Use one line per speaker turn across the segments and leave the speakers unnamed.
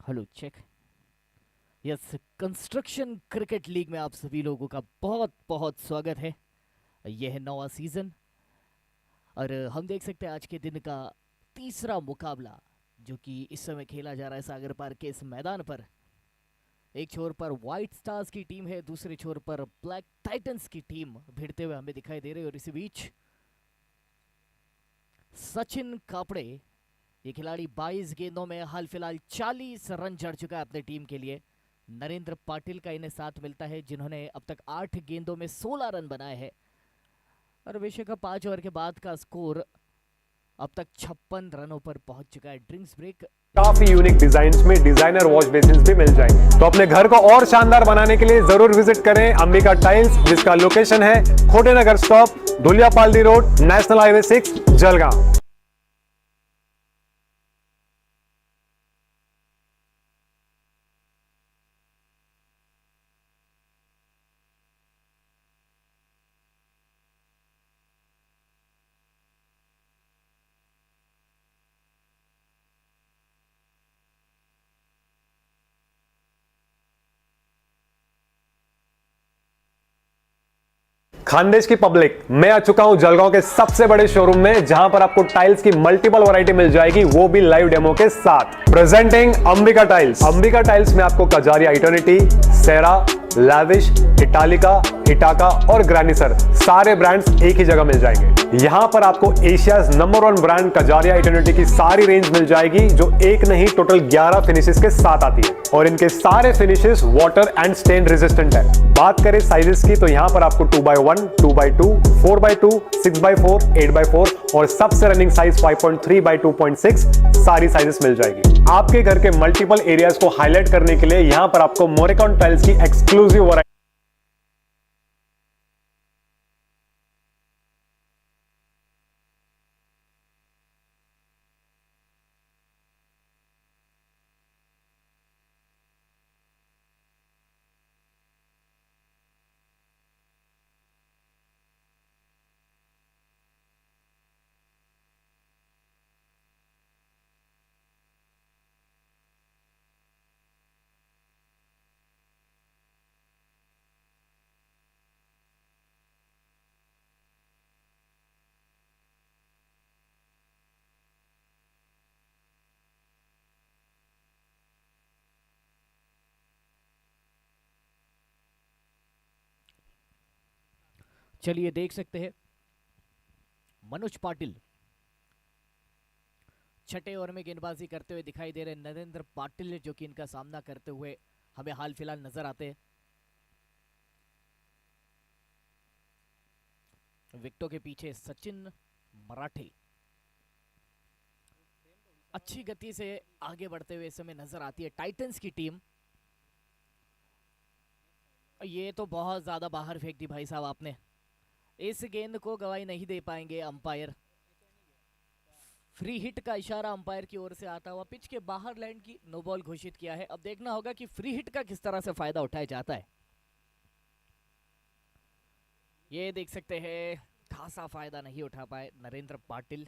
Hello check. Yes, construction cricket league में आप सभी लोगों का बहुत बहुत स्वागत है। यह है 9वां सीजन और हम देख सकते हैं आज के दिन का तीसरा मुकाबला जो कि इस समय खेला जा रहा है सागर पार्क के इस मैदान पर। एक छोर पर व्हाइट स्टार्स की टीम है, दूसरे छोर पर ब्लैक टाइटंस की टीम भिड़ते हुए हमें दिखाई दे रही है और इसी बीच सचिन कापड़े, ये खिलाड़ी 22 गेंदों में हाल फिलहाल 40 रन जड़ चुका है अपने टीम के लिए। नरेंद्र पाटिल का इन्हें साथ मिलता है जिन्होंने अब तक 8 गेंदों में 16 रन बनाए हैं और विश्व कप 5 ओवर के बाद का स्कोर अब तक 56 रनों पर पहुंच चुका है। Drinks break.
काफी यूनिक डिजाइन्स में डिजाइनर वॉश बेसिन्स भी मिल जाएंगे, तो अपने घर को और शानदार बनाने के लिए जरूर विजिट करें अंबिका टाइल्स, जिसका लोकेशन है Khote Nagar stop, Dhuliapaldi road, national highway 6, Jalgaon. Khandesh की पब्लिक, मैं आ चुका हूं जलगांव के सबसे बड़े शोरूम में, जहां पर आपको टाइल्स की मल्टीपल वैरायटी मिल जाएगी, वो भी लाइव डेमो के साथ। Presenting Ambika tiles. Ambika tiles में आपको कजारिया इटर्निटी, सेरा, लैविश, इटालिका, इटाका और ग्रैनिसर सारे ब्रांड्स एक ही जगह मिल जाएंगे। यहां पर आपको Asia's number 1 brand Kajaria eternity की सारी रेंज मिल जाएगी, जो एक नहीं टोटल 11 फिनिशेस के साथ आती है और इनके सारे finishes water and stain resistant है। बात करें साइजेस की, तो यहां पर आपको 2x1, 2x2, 4x2, 6x4, 8x4 और सबसे रनिंग साइज 5.3x2.6 सारी साइजेस मिल जाएगी। आपके घर के मल्टीपल एरियाज को हाईलाइट करने के लिए यहां पर आपको मोरेकॉन टाइल्स की एक्सक्लूसिव वैरायटी।
चलिए देख सकते हैं मनोज पाटिल छठे ओवर में गेंदबाजी करते हुए दिखाई दे रहे हैं। नरेंद्र पाटिल जो कि इनका सामना करते हुए हमें हाल फिलहाल नजर आते हैं। विकेटों के पीछे सचिन मराठे अच्छी गति से आगे बढ़ते हुए इस समय नजर आती है टाइटंस की टीम। ये तो बहुत ज्यादा बाहर फेंक दी भाई साहब आपने। इस गेंद को गवाही नहीं दे पाएंगे अंपायर। फ्री हिट का इशारा अंपायर की ओर से आता हुआ पिच के बाहर लैंड की नो बॉल घोषित किया है। अब देखना होगा कि फ्री हिट का किस तरह से फायदा उठाया जाता है। ये देख सकते हैं खासा फायदा नहीं उठा पाए नरेंद्र पाटिल।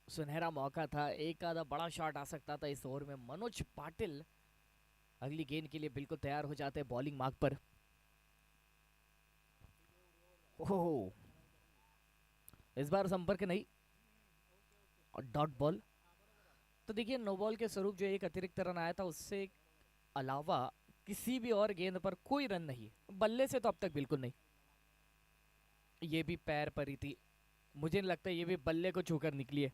सुनहरा मौका था, एक आधा बड़ा शॉट आ सकता था इस ओवर में। मनोज पाटिल अगली गेंद के लिए बिल्कुल तैयार हो जाते हैं बॉलिंग मार्क पर। ओह, इस बार संपर्क नहीं और डॉट बॉल। तो देखिए नो बॉल के स्वरूप जो एक अतिरिक्त रन आया था उससे अलावा किसी भी और गेंद पर कोई रन नहीं, बल्ले से तो अब तक बिल्कुल नहीं। ये भी पैर पर ही थी, मुझे नहीं लगता ये भी बल्ले को छूकर निकली है।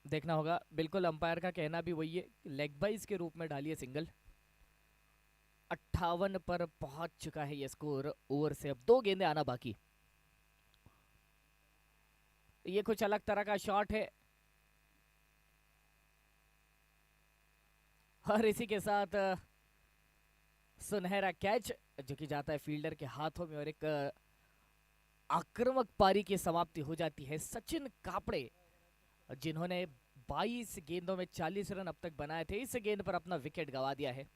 देखना होगा, बिल्कुल अंपायर का कहना भी वही है, लेग बाइज के रूप में डालिए सिंगल। 58 पर पहुंच चुका है ये स्कोर। ओवर से अब 2 गेंदें आना बाकी। ये कुछ अलग तरह का शॉट है और इसी के साथ सुनहरा कैच जो कि जाता है फील्डर के हाथों में और एक आक्रामक पारी की समाप्ति हो जाती है। सचिन कापड़े जिन्होंने 22 गेंदों में 40 रन अब तक बनाए थे, इस गेंद पर अपना विकेट गंवा दिया है।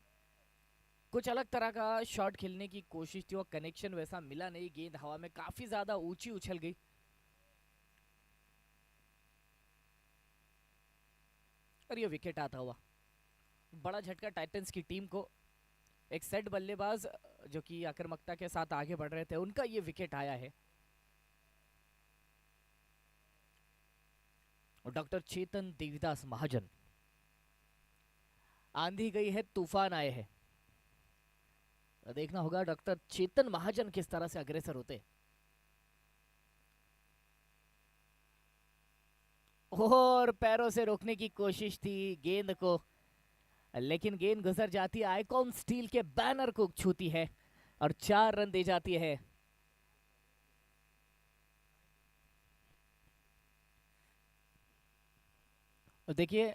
कुछ अलग तरह का शॉट खेलने की कोशिश थी और कनेक्शन वैसा मिला नहीं। गेंद हवा में काफी ज्यादा ऊंची उछल गई। और ये विकेट आता हुआ बड़ा झटका टाइटंस की टीम को। एक सेट बल्लेबाज जो कि आक्रामकता के साथ आगे बढ़ रहे थे, उनका ये विकेट आया है। और डॉक्टर चेतन देवीदास महाजन, आंधी गई है तूफान आए हैं। देखना होगा डॉक्टर चेतन महाजन किस तरह से अग्रसर होते। और पैरों से रोकने की कोशिश थी गेंद को, लेकिन गेंद गुजर जाती है, आइकॉन स्टील के बैनर को छूती है और 4 रन दे जाती है। और देखिए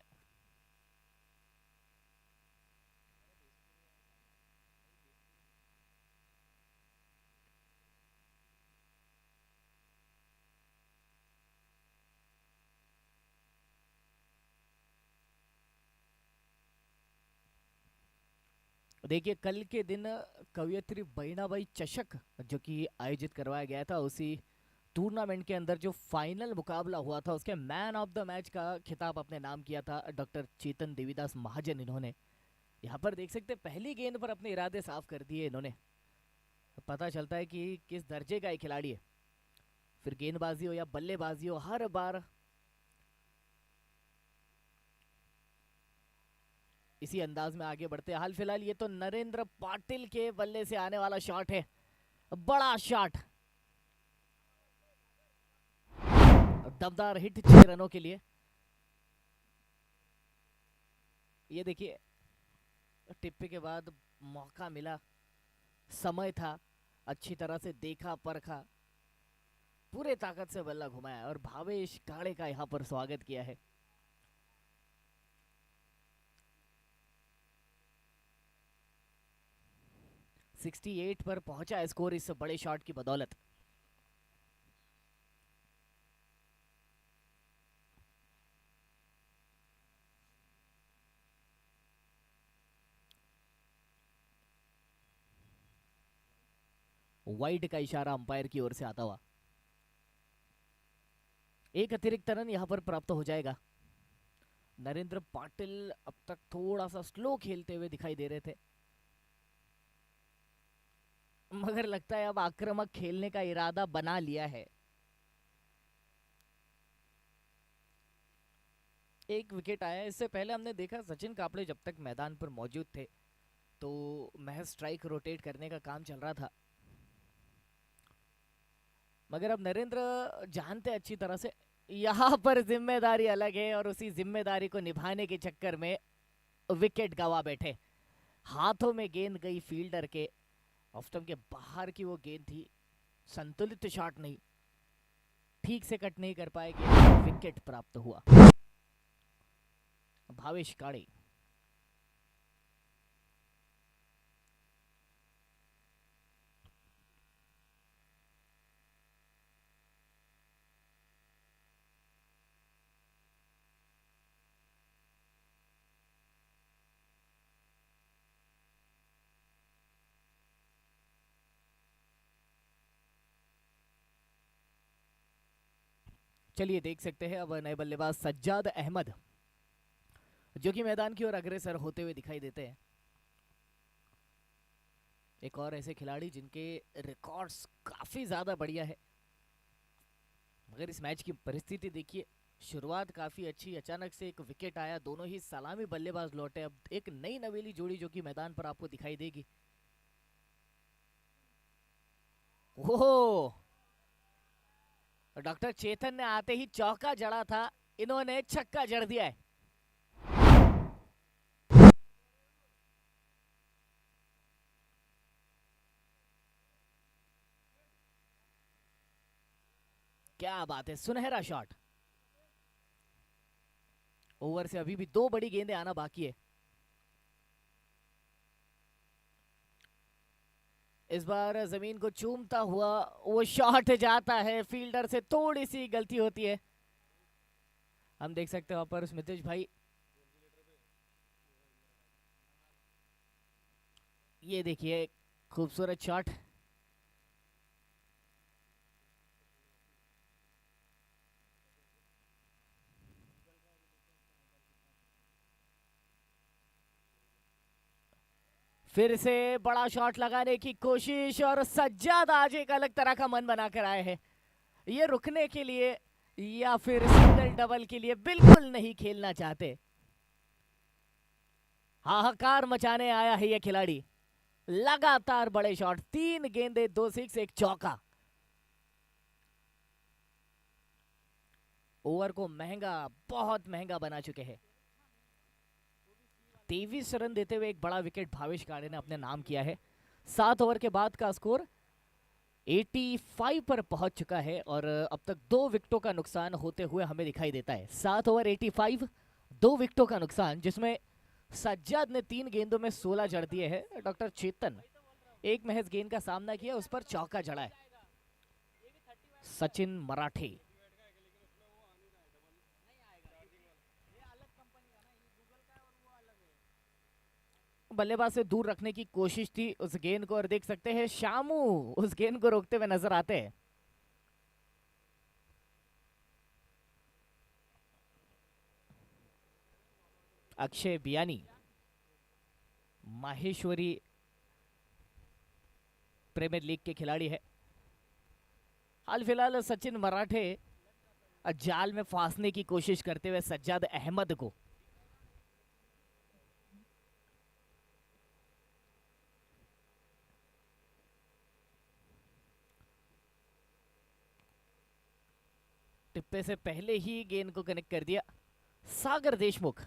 देखिए कल के दिन कवयित्री बहिनाबाई चषक जो कि आयोजित करवाया गया था, उसी टूर्नामेंट के अंदर जो फाइनल मुकाबला हुआ था उसके मैन ऑफ द मैच का खिताब अपने नाम किया था डॉक्टर चेतन देवीदास महाजन। इन्होंने यहाँ पर देख सकते पहली गेंद पर अपने इरादे साफ कर दिए इन्होंने। पता चलता है कि किस दर्जे का ये खिलाड़ी है। फिर गेंदबाजी हो या बल्लेबाजी हो, हर बार इसी अंदाज में आगे बढ़ते हैं। हाल फिलहाल ये तो नरेंद्र पाटिल के बल्ले से आने वाला शॉट है, बड़ा शॉट, दमदार हिट 6 रनों के लिए। ये देखिए टिप्पे के बाद मौका मिला, समय था, अच्छी तरह से देखा परखा, पूरे ताकत से बल्ला घुमाया और भावेश काड़े का यहां पर स्वागत किया है। सिक्सटी 68 पर पहुंचा है स्कोर इस बड़े शॉट की बदौलत। वाइड का इशारा अंपायर की ओर से आता हुआ। एक अतिरिक्त रन यहां पर प्राप्त हो जाएगा। नरेंद्र पाटिल अब तक थोड़ा सा स्लो खेलते हुए दिखाई दे रहे थे, मगर लगता है अब आक्रामक खेलने का इरादा बना लिया है। एक विकेट आया। इससे पहले हमने देखा सचिन कापड़े जब तक मैदान पर मौजूद थे तो महज स्ट्राइक रोटेट करने का काम चल रहा था, मगर अब नरेंद्र जानते अच्छी तरह से यहाँ पर जिम्मेदारी अलग है और उसी जिम्मेदारी को निभाने के चक्कर में विकेट गवा बैठे। हाथों में गेंद गई फील्डर के, ऑफ स्टंप के बाहर की वो गेंद थी, संतुलित शॉट नहीं, ठीक से कट नहीं कर पाए, विकेट प्राप्त हुआ। भावेश काड़े चलिए देख सकते हैं अब नए बल्लेबाज सज्जाद अहमद जो कि मैदान की ओर अग्रसर होते हुए दिखाई देते हैं। एक और ऐसे खिलाड़ी जिनके रिकॉर्ड्स काफी ज्यादा बढ़िया है, मगर इस मैच की परिस्थिति देखिए, शुरुआत काफी अच्छी, अचानक से एक विकेट आया, दोनों ही सलामी बल्लेबाज लौटे। अब एक नई नवेली जोड़ी जो कि मैदान पर आपको दिखाई देगी। ओहो, डॉक्टर चेतन ने आते ही चौका जड़ा था, इन्होंने छक्का जड़ दिया है। क्या बात है, सुनहरा शॉट। ओवर से अभी भी 2 बड़ी गेंदें आना बाकी है। इस बार जमीन को चूमता हुआ वो शॉट जाता है, फील्डर से थोड़ी सी गलती होती है। हम देख सकते हैं वहां पर स्मितेश भाई, ये देखिए खूबसूरत शॉट। फिर से बड़ा शॉट लगाने की कोशिश और सज्जाद आज एक अलग तरह का मन बनाकर आए हैं। ये रुकने के लिए या फिर सिंगल डबल के लिए बिल्कुल नहीं खेलना चाहते। हाहाकार मचाने आया है ये खिलाड़ी। लगातार बड़े शॉट, 3 गेंदे, 2 सिक्स, 1 चौका। ओवर को महंगा, बहुत महंगा बना चुके हैं। 23 रन देते हुए एक बड़ा विकेट भावेश काड़े ने अपने नाम किया है। 7 ओवर के बाद का स्कोर 85 पर पहुंच चुका है और अब तक 2 विकेटों का नुकसान होते हुए हमें दिखाई देता है। 7 ओवर 85, 2 विकेटों का नुकसान, जिसमें सज्जाद ने 3 गेंदों में 16 जड़ दिए हैं। डॉक्टर चेतन एक महज गेंद का सामना किया, उस पर चौका जड़ा है। सचिन मराठे बल्लेबाज से दूर रखने की कोशिश थी उस गेंद को, और देख सकते हैं शामू उस गेंद को रोकते हुए नजर आते हैं। अक्षय बियानी माहेश्वरी प्रीमियर लीग के खिलाड़ी है। हाल फिलहाल सचिन मराठे जाल में फांसने की कोशिश करते हुए सज्जाद अहमद को टिप्पे से पहले ही गेंद को कनेक्ट कर दिया सागर देशमुख,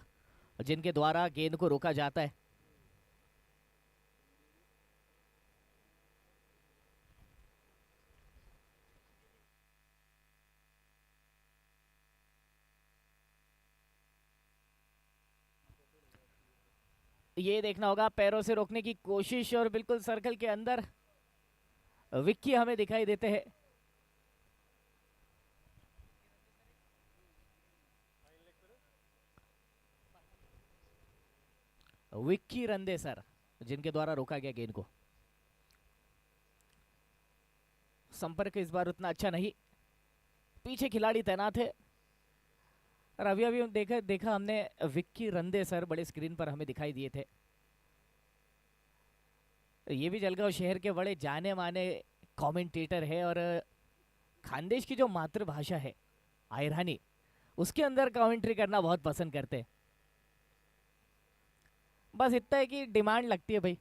जिनके द्वारा गेंद को रोका जाता है। ये देखना होगा, पैरों से रोकने की कोशिश और बिल्कुल सर्कल के अंदर विक्की हमें दिखाई देते हैं। विक्की रंदे सर, जिनके द्वारा रोका गया गेंद को। संपर्क इस बार उतना अच्छा नहीं, पीछे खिलाड़ी तैनात है। और अभी अभी देखा हमने विक्की रंदे सर बड़े स्क्रीन पर हमें दिखाई दिए थे। ये भी जलगांव शहर के बड़े जाने माने कमेंटेटर है और खानदेश की जो मातृभाषा है आयरानी, उसके अंदर कमेंट्री करना बहुत पसंद करते हैं। बस इतना है कि डिमांड लगती है भाई,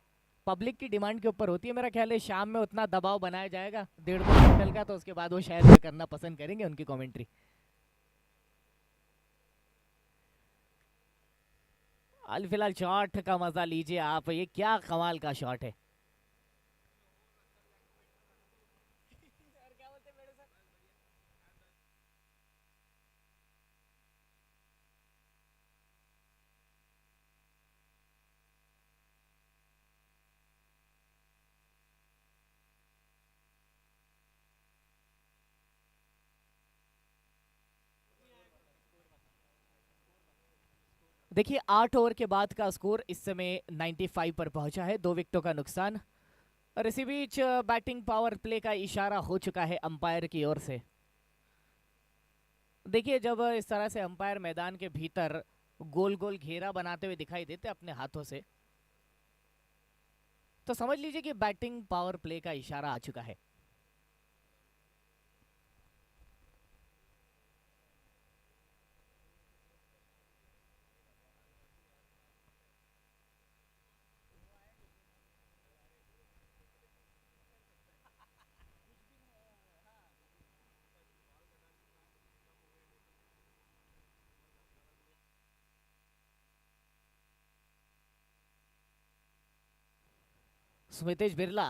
पब्लिक की डिमांड के ऊपर होती है। मेरा ख्याल है शाम में उतना दबाव बनाया जाएगा 1.5-2 क्विंटल का, तो उसके बाद वो शायद करना पसंद करेंगे उनकी कमेंट्री। हाल फिलहाल शॉट का मजा लीजिए आप, ये क्या कमाल का शॉट है। देखिए 8 ओवर के बाद का स्कोर इस समय 95 पर पहुंचा है, 2 विकेटों का नुकसान। और इसी बीच बैटिंग पावर प्ले का इशारा हो चुका है अंपायर की ओर से। देखिए जब इस तरह से अंपायर मैदान के भीतर गोल गोल घेरा बनाते हुए दिखाई देते अपने हाथों से, तो समझ लीजिए कि बैटिंग पावर प्ले का इशारा आ चुका है। स्मितेश बिरला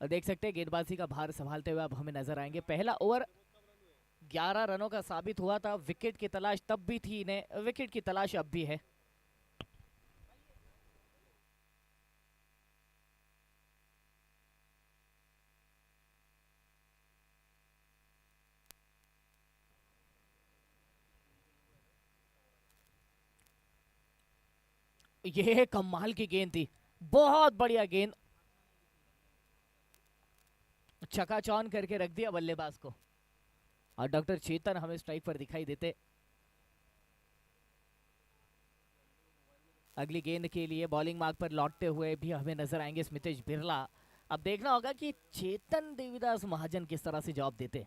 देख सकते हैं गेंदबाजी का भार संभालते हुए अब हमें नजर आएंगे। पहला ओवर 11 रनों का साबित हुआ था। विकेट की तलाश तब भी थी इन्हें, विकेट की तलाश अब भी है। यह कमाल की गेंद थी, बहुत बढ़िया गेंद, चकाचौंध करके रख दिया बल्लेबाज को। और डॉक्टर चेतन हमें स्ट्राइक पर दिखाई देते। अगली गेंद के लिए बॉलिंग मार्ग पर लौटते हुए भी हमें नजर आएंगे स्मितेश बिरला। अब देखना होगा कि चेतन देवीदास महाजन किस तरह से जवाब देते।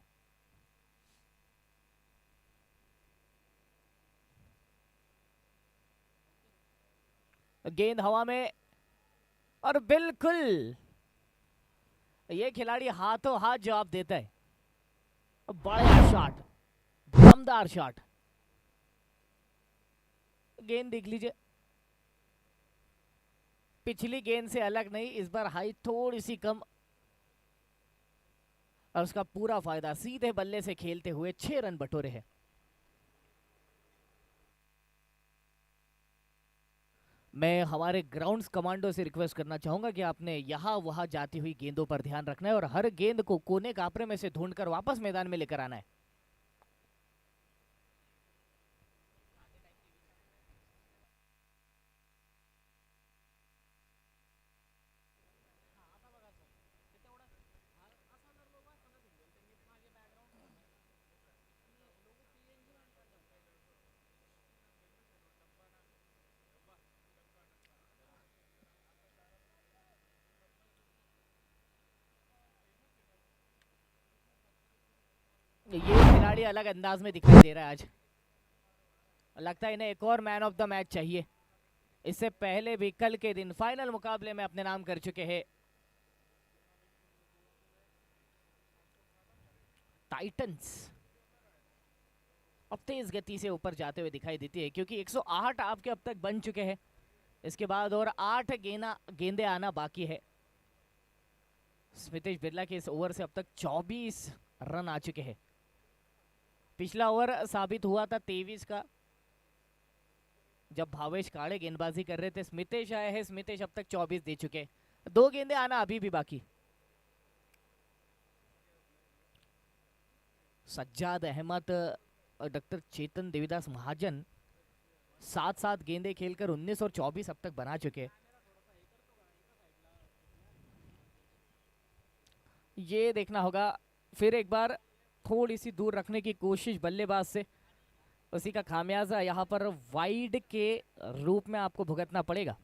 गेंद हवा में और बिल्कुल ये खिलाड़ी हाथों हाथ जवाब देता है। बड़ा शॉट, दमदार शॉट। गेंद देख लीजिए, पिछली गेंद से अलग नहीं, इस बार हाइट थोड़ी सी कम और उसका पूरा फायदा। सीधे बल्ले से खेलते हुए 6 रन बटोरे हैं। मैं हमारे ग्राउंड्स कमांडो से रिक्वेस्ट करना चाहूंगा कि आपने यहां वहां जाती हुई गेंदों पर ध्यान रखना है और हर गेंद को कोने कापरे में से ढूंढकर वापस मैदान में लेकर आना है। ये खिलाड़ी अलग अंदाज में दिखाई दे रहा है आज। लगता है इन्हें एक और मैन ऑफ द मैच चाहिए। इससे पहले भी कल के दिन फाइनल मुकाबले में अपने नाम कर चुके हैं टाइटंस। अब तेज गति से ऊपर जाते हुए दिखाई देती है क्योंकि 108 आपके अब तक बन चुके हैं। इसके बाद और 8 गेंदे आना बाकी है। स्मितेश बिरला के इस ओवर से अब तक 24 रन आ चुके हैं। पिछला ओवर साबित हुआ था 23 का, जब भावेश काड़े गेंदबाजी कर रहे थे। स्मितेश आए हैं, स्मितेश अब तक 24 दे चुके। 2 गेंदे आना अभी भी बाकी। सज्जाद अहमद और डॉक्टर चेतन देवीदास महाजन 7-7 गेंदे खेलकर 19 और 24 अब तक बना चुके। ये देखना होगा, फिर एक बार थोड़ी सी दूर रखने की कोशिश बल्लेबाज से, उसी का खामियाजा यहाँ पर वाइड के रूप में आपको भुगतना पड़ेगा।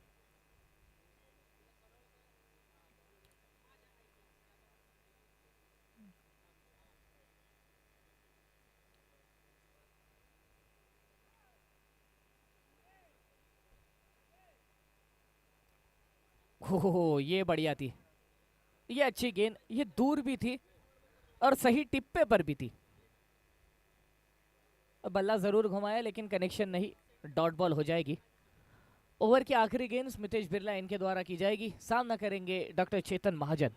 ओहो, ये बढ़िया थी, ये अच्छी गेंद, ये दूर भी थी और सही टिप्पे पर भी थी। बल्ला जरूर घुमाया लेकिन कनेक्शन नहीं, डॉट बॉल हो जाएगी। ओवर की आखिरी गेंद स्मितेश बिरला इनके द्वारा की जाएगी। सामना करेंगे डॉक्टर चेतन महाजन।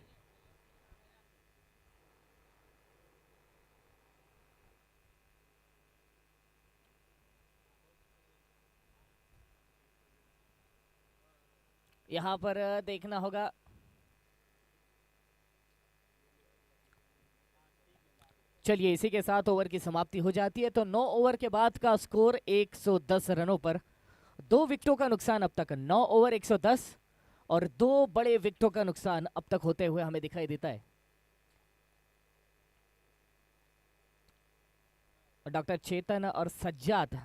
यहां पर देखना होगा, चलिए इसी के साथ ओवर की समाप्ति हो जाती है। तो 9 ओवर के बाद का स्कोर 110 रनों पर 2 विकेटों का नुकसान अब तक। 9 ओवर 110 और 2 बड़े विकेटों का नुकसान अब तक होते हुए हमें दिखाई देता है। डॉक्टर चेतन और सज्जाद,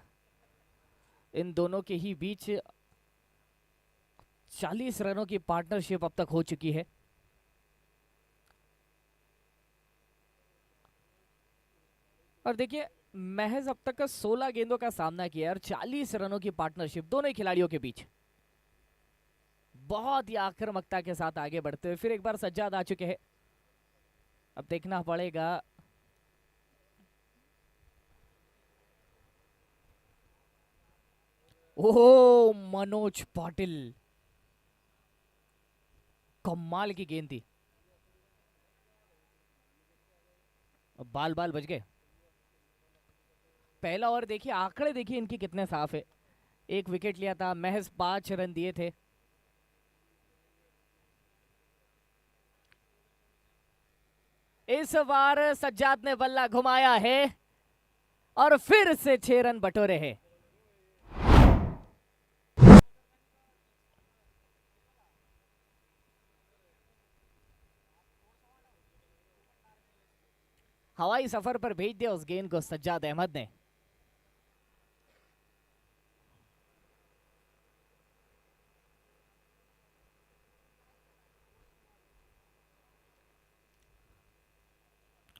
इन दोनों के ही बीच 40 रनों की पार्टनरशिप अब तक हो चुकी है। और देखिए, महज अब तक का 16 गेंदों का सामना किया और 40 रनों की पार्टनरशिप दोनों ही खिलाड़ियों के बीच। बहुत ही आक्रामकता के साथ आगे बढ़ते हुए फिर एक बार सज्जाद आ चुके हैं। अब देखना पड़ेगा, ओहो मनोज पाटिल, कमाल की गेंद थी। बाल बाल बच गए। पहला ओवर देखिए, आंकड़े देखिए इनके कितने साफ है। 1 विकेट लिया था, महज 5 रन दिए थे। इस बार सज्जाद ने बल्ला घुमाया है और फिर से 6 रन बटोरे हैं। हवाई सफर पर भेज दिया उस गेंद को सज्जाद अहमद ने।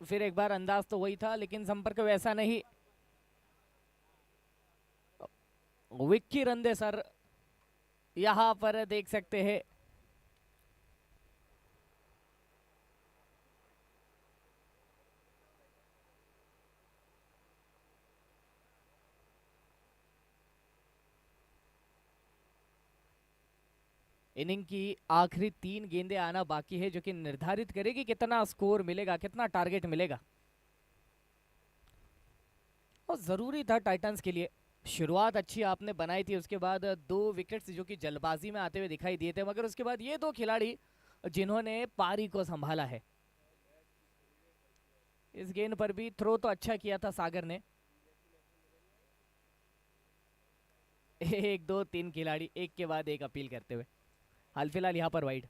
फिर एक बार अंदाज तो वही था, लेकिन संपर्क वैसा नहीं। विक्की रंदे सर यहाँ पर देख सकते हैं। इनिंग की आखिरी 3 गेंदें आना बाकी है, जो कि निर्धारित करेगी कितना स्कोर मिलेगा, कितना टारगेट मिलेगा। और जरूरी था टाइटंस के लिए। शुरुआत अच्छी आपने बनाई थी, उसके बाद 2 विकेट्स जो कि जल्दबाजी में आते हुए दिखाई दिए थे, मगर उसके बाद ये 2 खिलाड़ी जिन्होंने पारी को संभाला है। इस गेंद पर भी थ्रो तो अच्छा किया था सागर ने। 1 2 3 खिलाड़ी एक के बाद एक अपील करते हुए। हाल फिलहाल यहाँ पर वाइड।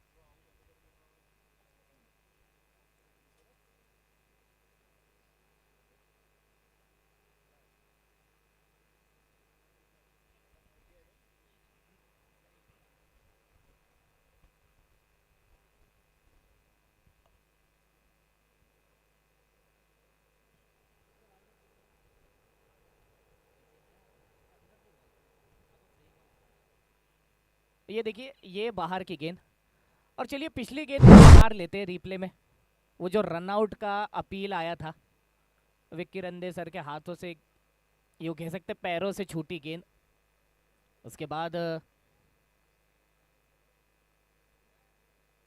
ये देखिए, ये बाहर की गेंद। और चलिए पिछली गेंद बाहर लेते हैं रिप्ले में। वो जो रनआउट का अपील आया था विक्की रंदे सर के हाथों से, यूँ कह सकते पैरों से छूटी गेंद। उसके बाद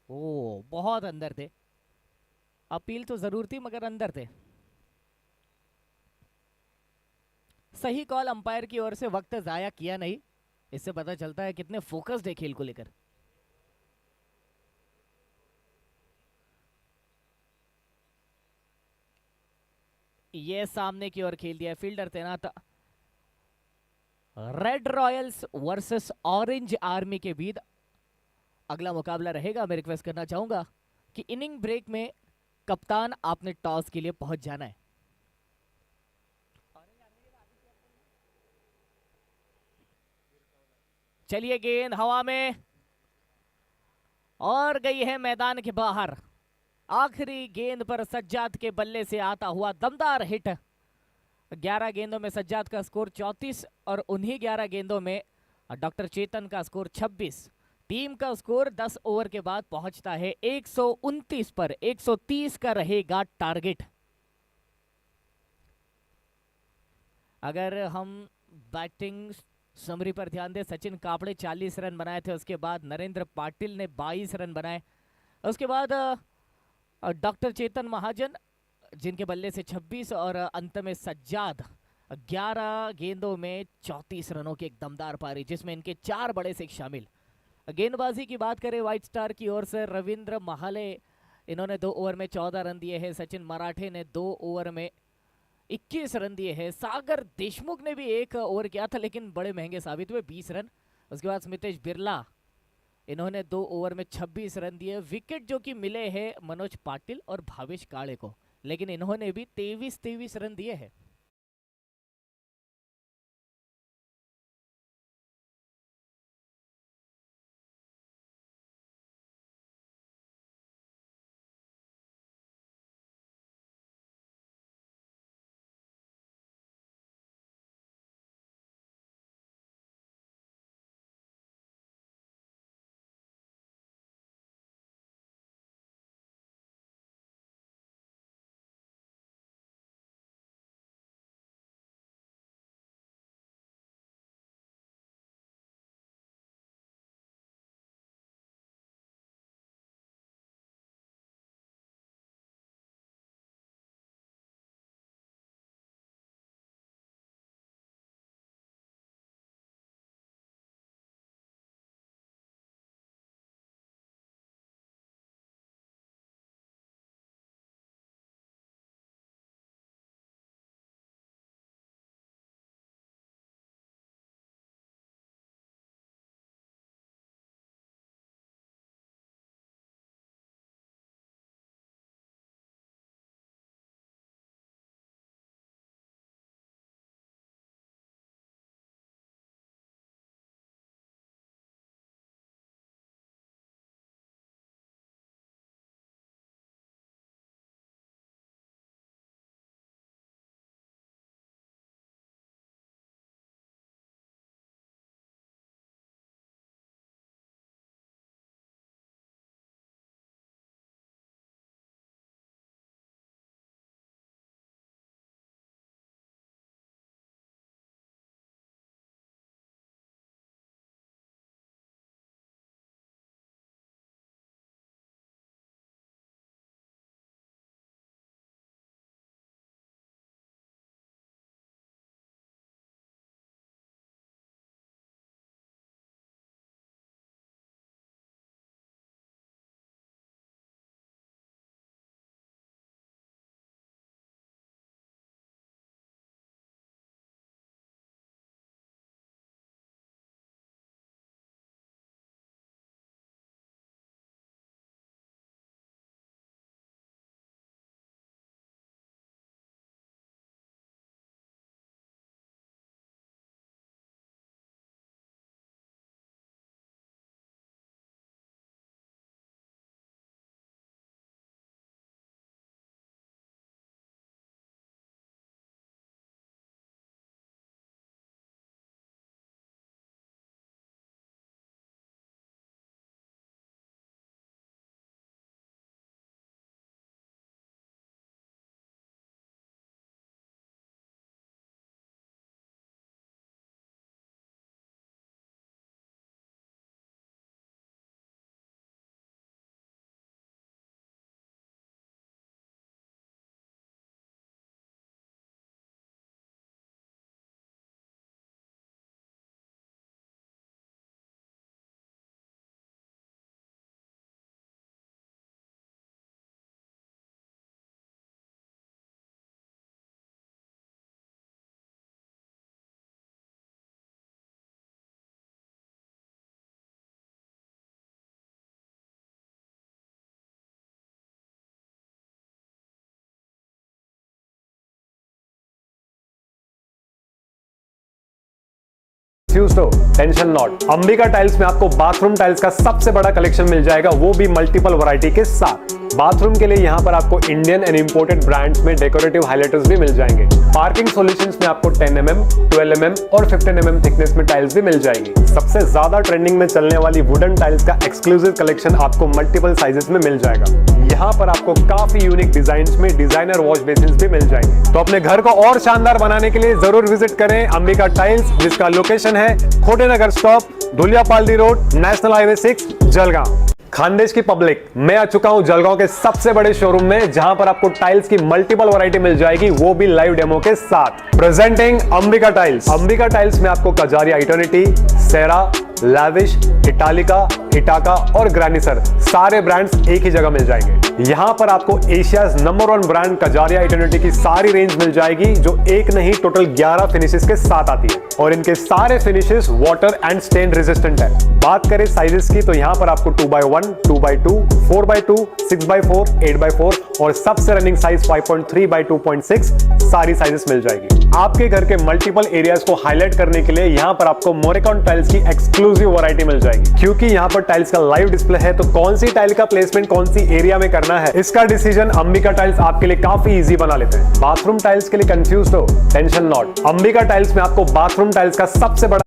ओ बहुत अंदर थे। अपील तो जरूर थी मगर अंदर थे। सही कॉल अंपायर की ओर से, वक्त जाया किया नहीं। इससे पता चलता है कितने फोकस्ड है खेल को लेकर। ये सामने की ओर खेल दिया, फील्डर तैनात। Red Royals versus orange army के बीच अगला मुकाबला रहेगा। मैं रिक्वेस्ट करना चाहूंगा कि इनिंग ब्रेक में कप्तान आपने टॉस के लिए पहुंच जाना है। चलिए गेंद हवा में और गई है मैदान के बाहर। आखिरी गेंद पर सज्जाद के बल्ले से आता हुआ दमदार हिट। 11 गेंदों में सज्जाद का स्कोर 34 और उन्हीं 11 गेंदों में डॉक्टर चेतन का स्कोर 26। टीम का स्कोर 10 ओवर के बाद पहुंचता है 129 पर। 130 का रहेगा टारगेट। अगर हम बैटिंग समरी पर ध्यान दें, सचिन कापड़े 40 रन बनाए थे, उसके बाद नरेंद्र पाटिल ने 22 रन बनाए, उसके बाद डॉक्टर चेतन महाजन जिनके बल्ले से 26 और अंत में सज्जाद 11 गेंदों में 34 रनों की एक दमदार पारी, जिसमें इनके 4 बड़े सिक्स शामिल। गेंदबाजी की बात करें व्हाइट स्टार की ओर से, रविंद्र महाले इन्होंने 2 ओवर में 14 रन दिए हैं। सचिन मराठे ने 2 ओवर में 21 रन दिए हैं। सागर देशमुख ने भी 1 ओवर किया था लेकिन बड़े महंगे साबित हुए, 20 रन। उसके बाद स्मितेश बिरला, इन्होंने 2 ओवर में 26 रन दिए। विकेट जो कि मिले हैं मनोज पाटिल और भावेश काले को, लेकिन इन्होंने भी 23 रन दिए हैं।
कंफ्यूज हो, टेंशन नॉट। अंबिका टाइल्स में आपको बाथरूम टाइल्स का सबसे बड़ा कलेक्शन मिल जाएगा, वो भी मल्टीपल वैरायटी के साथ। बाथरूम के लिए यहाँ पर आपको इंडियन एंड इंपोर्टेड ब्रांड्स में डेकोरेटिव हाइलाइटर्स भी मिल जाएंगे। पार्किंग सॉल्यूशंस में आपको 10 mm, 12 mm और 15 mm थिकनेस में टाइल्स भी मिल जाएगी। सबसे ज्यादा ट्रेंडिंग में चलने वाली वुडन टाइल्स का एक्सक्लूसिव कलेक्शन आपको मल्टीपल साइजेस में मिल जाएगा। यहाँ पर आपको काफी यूनिक डिजाइन में डिजाइनर वॉश बेसिन भी मिल जाएंगे। तो अपने घर को और शानदार बनाने के लिए जरूर विजिट करें अंबिका टाइल्स, जिसका लोकेशन है Khotenagar stop, Dhuliapaldi road, national highway 6, Jalgaon. Khandesh की पब्लिक, मैं आ चुका हूं जलगांव के सबसे बड़े शोरूम में, जहां पर आपको टाइल्स की मल्टीपल वैरायटी मिल जाएगी, वो भी लाइव डेमो के साथ। Presenting Ambika tiles. Ambika tiles में आपको कजारिया इटर्निटी, सेरा, लैविश, इटालिका, इटाका और ग्रैनिसर सारे ब्रांड्स एक ही जगह मिल जाएंगे। यहां पर आपको Asia's number 1 brand Kajaria eternity की सारी रेंज मिल जाएगी, जो एक नहीं टोटल 11 फिनिशेस के साथ आती है और इनके सारे finishes water and stain resistant है। बात करें साइजेस की तो यहां पर आपको 2x1, 2x2, 4x2, 6x4, 8x4 और सबसे रनिंग साइज 5.3x2.6 सारी साइजेस मिल जाएगी। आपके घर के मल्टीपल एरियाज को हाईलाइट करने के लिए यहां पर आपको मोरेकॉन टाइल्स की एक्सक्लूसिव वैरायटी मिल जाएगी। क्योंकि यहां पर टाइल्स का लाइव डिस्प्ले है, तो कौन सी टाइल का प्लेसमेंट कौन सी एरिया में करना है, इसका डिसीजन अंबिका टाइल्स आपके लिए काफी इजी बना लेते हैं। बाथरूम टाइल्स के लिए कंफ्यूज हो, टेंशन नॉट। अंबिका टाइल्स में आपको बाथरूम टाइल्स का सबसे बड़ा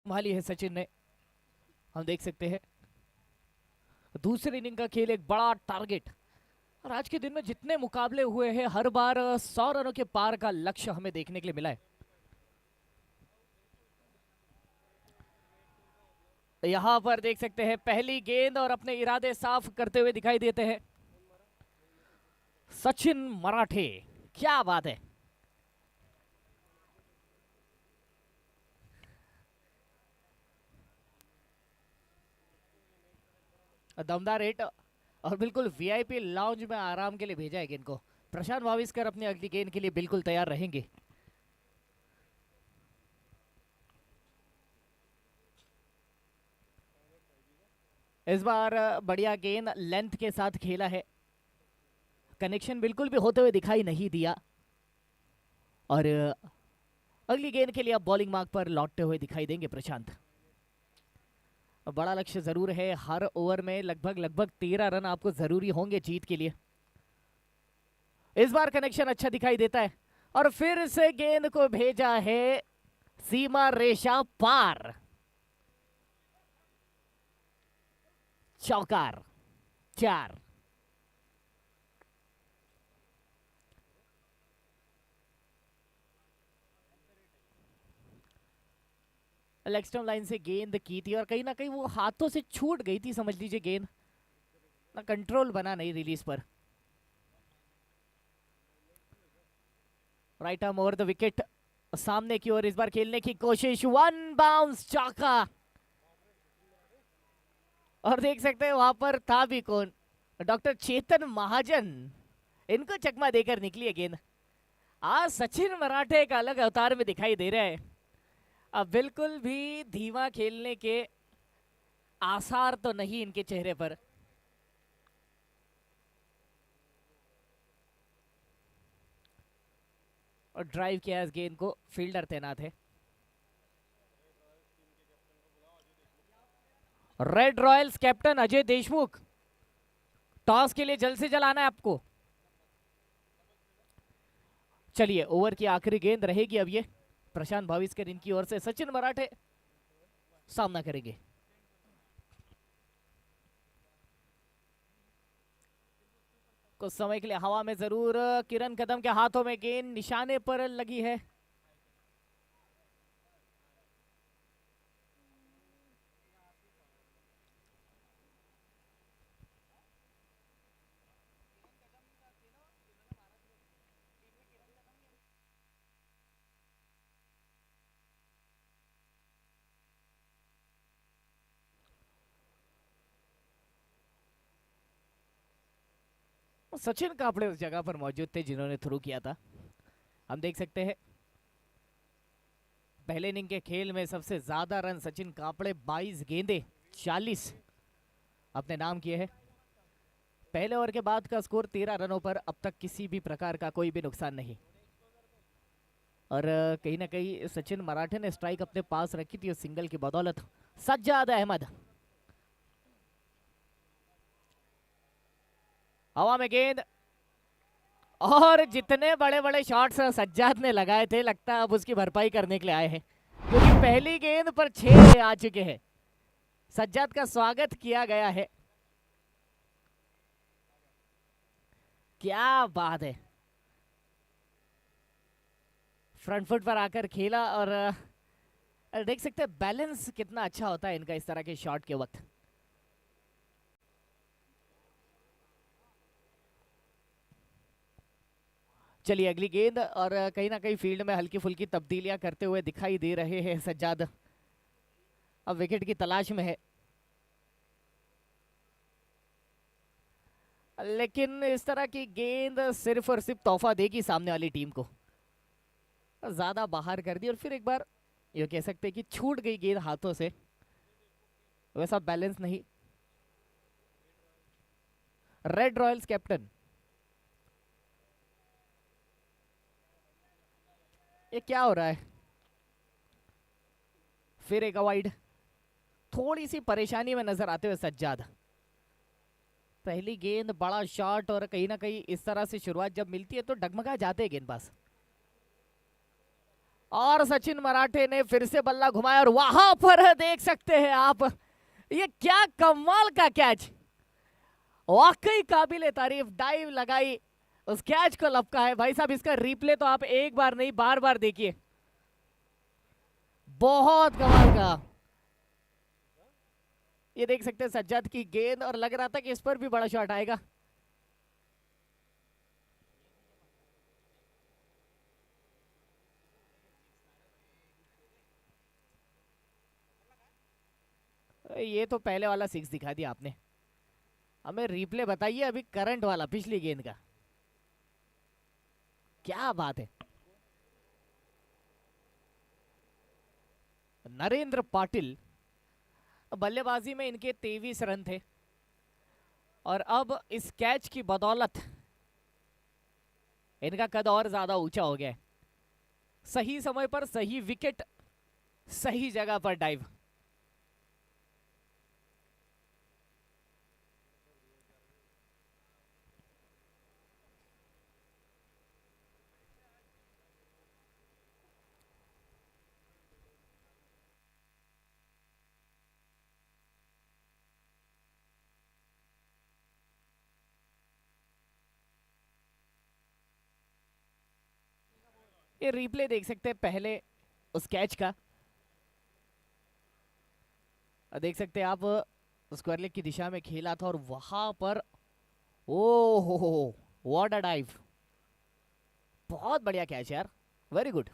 संभाली है सचिन ने। हम देख सकते हैं दूसरी इनिंग का खेल, एक बड़ा टारगेट। और आज के दिन में जितने मुकाबले हुए हैं, हर बार 100 रनों के पार का लक्ष्य हमें देखने के लिए मिला है। यहां पर देख सकते हैं पहली गेंद और अपने इरादे साफ करते हुए दिखाई देते हैं सचिन मराठे। क्या बात है, दमदार हिट और बिल्कुल वीआईपी लाउंज में आराम के लिए भेजा है गेंद को। प्रशांत भाविस्कर अपनी अगली गेंद के लिए बिल्कुल तैयार रहेंगे। इस बार बढ़िया गेंद लेंथ के साथ खेला है, कनेक्शन बिल्कुल भी होते हुए दिखाई नहीं दिया और अगली गेंद के लिए अब बॉलिंग मार्क पर लौटते हुए दिखाई देंगे प्रशांत। बड़ा लक्ष्य जरूर है, हर ओवर में लगभग 13 रन आपको जरूरी होंगे जीत के लिए। इस बार कनेक्शन अच्छा दिखाई देता है और फिर से गेंद को भेजा है सीमा रेखा पार। चौकार, 4। लेग स्टंप लाइन से गेंद की थी और कहीं ना कहीं वो हाथों से छूट गई थी, समझ लीजिए गेंद ना कंट्रोल बना नहीं रिलीज पर। Right arm over the wicket, सामने की ओर इस बार खेलने की कोशिश, 1 बाउंस चौका। और देख सकते हैं वहां पर था भी कौन, डॉक्टर चेतन महाजन, इनको चकमा देकर निकली है गेंद। आज सचिन मराठे एक अलग अवतार में दिखाई दे रहा है, अब बिल्कुल भी धीमा खेलने के आसार तो नहीं इनके चेहरे पर। और ड्राइव किया इस गेंद को, फील्डर तैनात है। Red Royals captain Ajay Deshmukh, toss के लिए जल्द से जल्द आना है आपको। चलिए ओवर की आखिरी गेंद रहेगी अब ये प्रशांत भाविस्कर इनकी ओर से, सचिन मराठे सामना करेंगे। कुछ समय के लिए हवा में जरूर किरण कदम के हाथों में गेंद निशाने पर लगी है। सचिन कापड़े उस जगह पर मौजूद थे जिन्होंने थ्रू किया था। हम देख सकते हैं पहले इनिंग के खेल में सबसे ज्यादा रन सचिन कापड़े 22 गेंदे 40 अपने नाम किए हैं। पहले ओवर के बाद का स्कोर 13 रनों पर, अब तक किसी भी प्रकार का कोई भी नुकसान नहीं। और कहीं ना कहीं सचिन मराठे ने स्ट्राइक अपने पास रखी थी उस सिंगल की बदौलत। सज्जाद अहमद हवा में गेंद, और जितने बड़े बड़े शॉट्स सज्जाद ने लगाए थे लगता है अब उसकी भरपाई करने के लिए आए हैं, क्योंकि पहली गेंद पर 6 आ चुके हैं। सज्जाद का स्वागत किया गया है। क्या बात है, फ्रंट फुट पर आकर खेला। और देख सकते हैं बैलेंस कितना अच्छा होता है इनका इस तरह के शॉट के वक्त। चलिए अगली गेंद, और कहीं ना कहीं फील्ड में हल्की फुल्की तब्दीलियां करते हुए दिखाई दे रहे हैं सज्जाद। अब विकेट की तलाश में है, लेकिन इस तरह की गेंद सिर्फ और सिर्फ तोहफा देगी सामने वाली टीम को। ज्यादा बाहर कर दी और फिर एक बार ये कह सकते हैं कि छूट गई गेंद हाथों से, वैसा बैलेंस नहीं। रेड रॉयल्स कैप्टन, ये क्या हो रहा है? फिर एक अवॉइड, थोड़ी सी परेशानी में नजर आते हुए सज्जाद। पहली गेंद बड़ा शॉट, और कहीं ना कहीं इस तरह से शुरुआत जब मिलती है तो डगमगा जाते हैं गेंदबाज। और सचिन मराठे ने फिर से बल्ला घुमाया, और वहां पर देख सकते हैं आप, ये क्या कमाल का कैच, वाकई काबिले तारीफ। डाइव लगाई, उस कैच को लपका है भाई साहब। इसका रिप्ले तो आप एक बार नहीं बार बार देखिए, बहुत कमाल का। ये देख सकते हैं सज्जाद की गेंद, और लग रहा था कि इस पर भी बड़ा शॉट आएगा। ये तो पहले वाला 6 दिखा दिया आपने, हमें रिप्ले बताइए अभी करंट वाला पिछली गेंद का। क्या बात है। नरेंद्र पाटिल, बल्लेबाजी में इनके 23 रन थे, और अब इस कैच की बदौलत इनका कद और ज्यादा ऊंचा हो गया है। सही समय पर सही विकेट, सही जगह पर डाइव। ये रिप्ले देख सकते हैं पहले उस कैच का, देख सकते हैं आप, स्क्वायर लेग की दिशा में खेला था और वहां पर ओ हो व्हाट अ डाइव। बहुत बढ़िया कैच यार, वेरी गुड।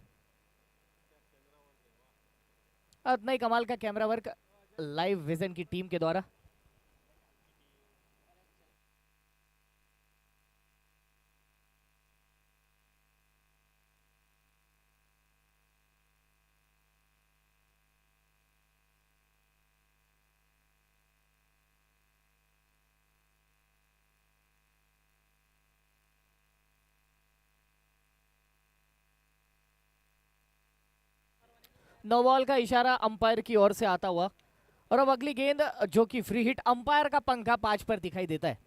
इतना ही कमाल का कैमरा वर्क लाइव विजन की टीम के द्वारा। नो बॉल का इशारा अंपायर की ओर से आता हुआ, और अब अगली गेंद जो कि फ्री हिट, अंपायर का पंखा 5 पर दिखाई देता है।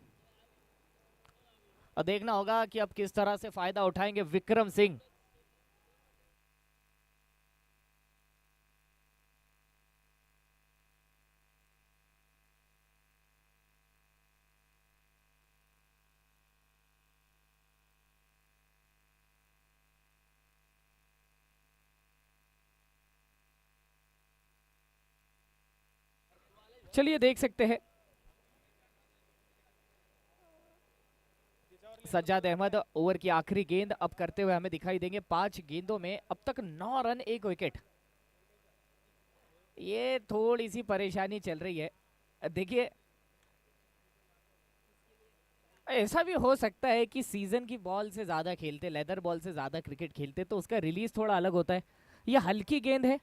और देखना होगा कि अब किस तरह से फायदा उठाएंगे विक्रम सिंह। चलिए देख सकते हैं सज्जाद अहमद ओवर की आखिरी गेंद अब करते हुए हमें दिखाई देंगे। 5 गेंदों में अब तक 9 रन 1 विकेट। ये थोड़ी सी परेशानी चल रही है, देखिए ऐसा भी हो सकता है कि सीजन की बॉल से ज़्यादा खेलते, लेदर बॉल से ज़्यादा क्रिकेट खेलते तो उसका रिलीज थोड़ा अलग होता है। ये हल्की गेंद है,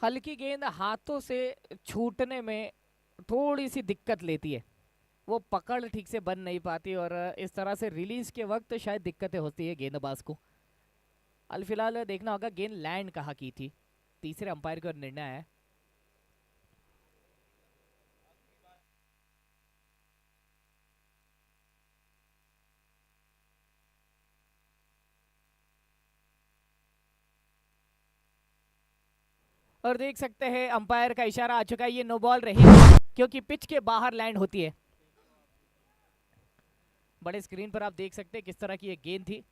हल्की गेंद हाथों से छूटने में थोड़ी सी दिक्कत लेती है, वो पकड़ ठीक से बन नहीं पाती और इस तरह से रिलीज के वक्त शायद दिक्कतें होती है गेंदबाज को। अल फिलहाल देखना होगा गेंद लैंड कहाँ की थी, तीसरे अंपायर का निर्णय है। और देख सकते हैं अंपायर का इशारा आ चुका है, ये नो बॉल रही क्योंकि पिच के बाहर लैंड होती है। बड़े स्क्रीन पर आप देख सकते हैं किस तरह की ये गेंद थी,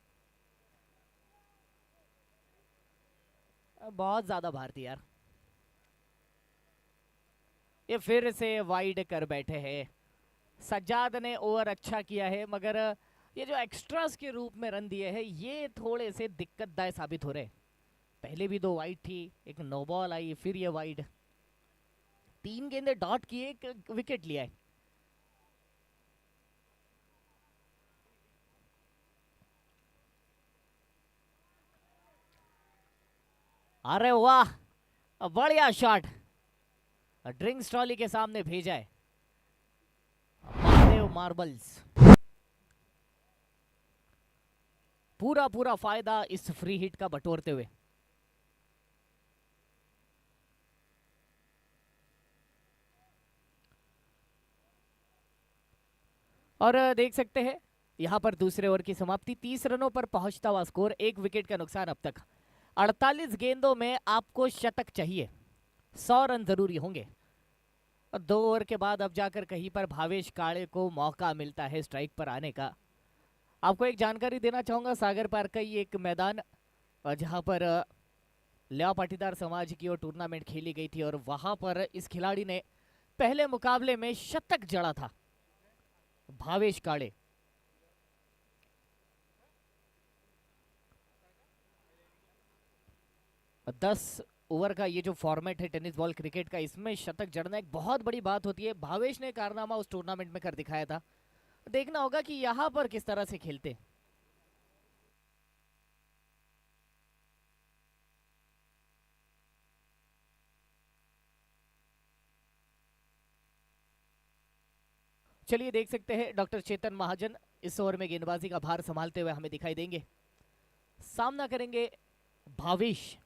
बहुत ज्यादा भार थी यार। ये फिर से वाइड कर बैठे हैं, सज्जाद ने ओवर अच्छा किया है मगर ये जो एक्स्ट्रास के रूप में रन दिए हैं ये थोड़े से दिक्कतदायक साबित हो रहे हैं। पहले भी दो वाइड थी, एक नो बॉल आई, फिर ये वाइड, तीन गेंदे डॉट किए, एक विकेट लिया है। अरे वाह, बढ़िया शॉट, ड्रिंक्स ट्रॉली के सामने भेजा है महादेव मार्बल्स। पूरा पूरा फायदा इस फ्री हिट का बटोरते हुए। और देख सकते हैं यहां पर दूसरे ओवर की समाप्ति, 30 रनों पर पहुंचता हुआ स्कोर, एक विकेट का नुकसान अब तक। 48 गेंदों में आपको शतक चाहिए, 100 रन जरूरी होंगे। और 2 ओवर के बाद अब जाकर कहीं पर भावेश काले को मौका मिलता है स्ट्राइक पर आने का। आपको एक जानकारी देना चाहूंगा, सागर पार्क का ये एक मैदान जहां पर लिया पाटीदार समाज की ओर टूर्नामेंट खेली गई थी और वहां पर इस खिलाड़ी ने पहले मुकाबले में शतक जड़ा था, भावेश काले। दस ओवर का ये जो फॉर्मेट है टेनिस बॉल क्रिकेट का, इसमें शतक जड़ना एक बहुत बड़ी बात होती है। भावेश ने कारनामा उस टूर्नामेंट में कर दिखाया था, देखना होगा कि यहां पर किस तरह से खेलते। चलिए देख सकते हैं डॉक्टर चेतन महाजन इस ओवर में गेंदबाजी का भार संभालते हुए हमें दिखाई देंगे, सामना करेंगे भावेश।